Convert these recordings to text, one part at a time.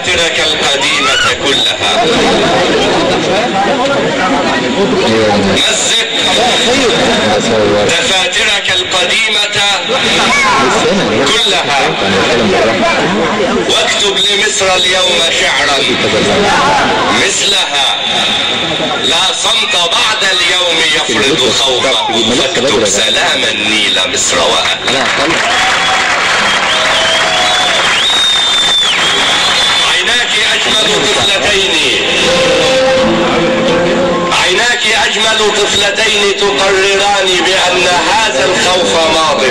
دفاترك القديمة كلها. مزق دفاترك القديمة كلها، واكتب لمصر اليوم شعرا مثلها. لا صمت بعد اليوم يفرض خوفه، فاكتب سلام النيل مصر وأهلها. عيناك أجمل طفلتين، عيناك أجمل طفلتين تقرران بأن هذا الخوف ماض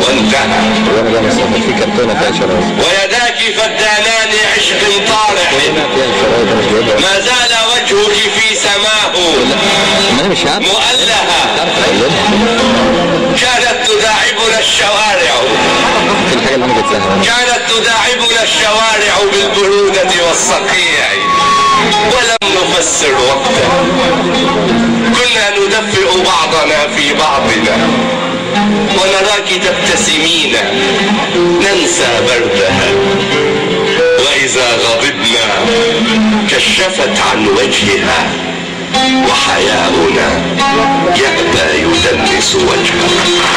وانتهى، ويداك فدانان عشق طارح ما زال وجهك في سماه مؤلها. كانت تداعبنا الشوارع، كانت تداعبنا الشوارع بالبرودة والصقيع، ولم نفسر وقتا. كنا ندفئ بعضنا في بعضنا، ونراك تبتسمين ننسى بردها. وإذا غضبنا كشفت عن وجهها، وحياؤنا يأبى يدنس وجهها.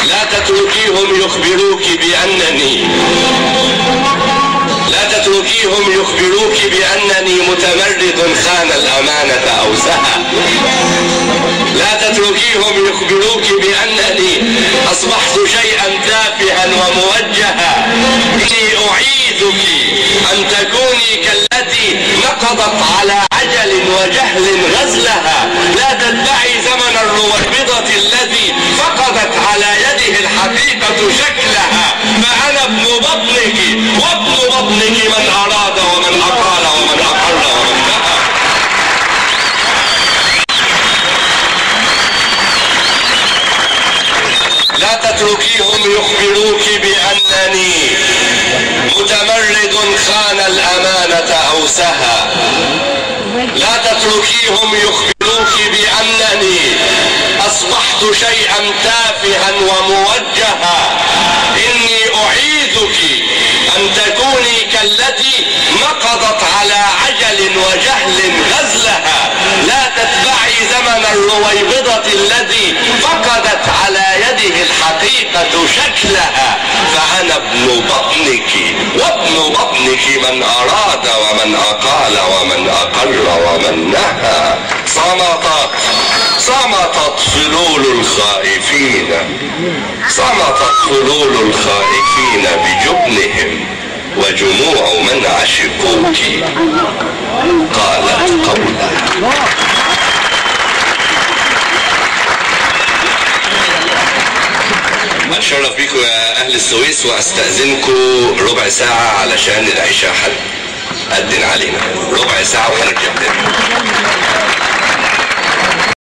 لا تتركيهم يخبروك بأنني، لا تتركيهم يخبروك بأنني متمرد خان الأمانة أو سهى. لا تتركيهم يخبروك بأنني أصبحت شيئا تافها وموجها. إني أعيذك أن تكوني كالتي نقضت على عجل وجهل غزلها. لا تتبعي زمن الرويبضة الذي فقدت على يده الحقيقة شكلها. فأنا ابن بطنك، وابن بطنك من أراد ومن أقال ومن أقر ومن نهى. لا تتركيهم يخبروك بأنني متمرد خان الأمانة أو سهى. لا تتركيهم يخبروك بأنني أصبحت شيئا تافها وموجها. إني أعيذك أن تكوني كالتي نقضت على عجل وجهل غزلها. لا تتبعي زمن الرويبضة الذي فقدت على يده الحقيقة شكلها. فأنا ابن بطنك، وابن بطنك من أراد ومن أقال ومن أقر ومن نهى. صمتت، صمتت فلول الخائفين، صمتت فلول الخائفين بجبنهم، وجموع من عشقوك قالت قولها. أتشرف بيكم يا أهل السويس، وأستأذنكم ربع ساعة علشان العشاء حد أذن علينا. ربع ساعة وهنرجع تاني.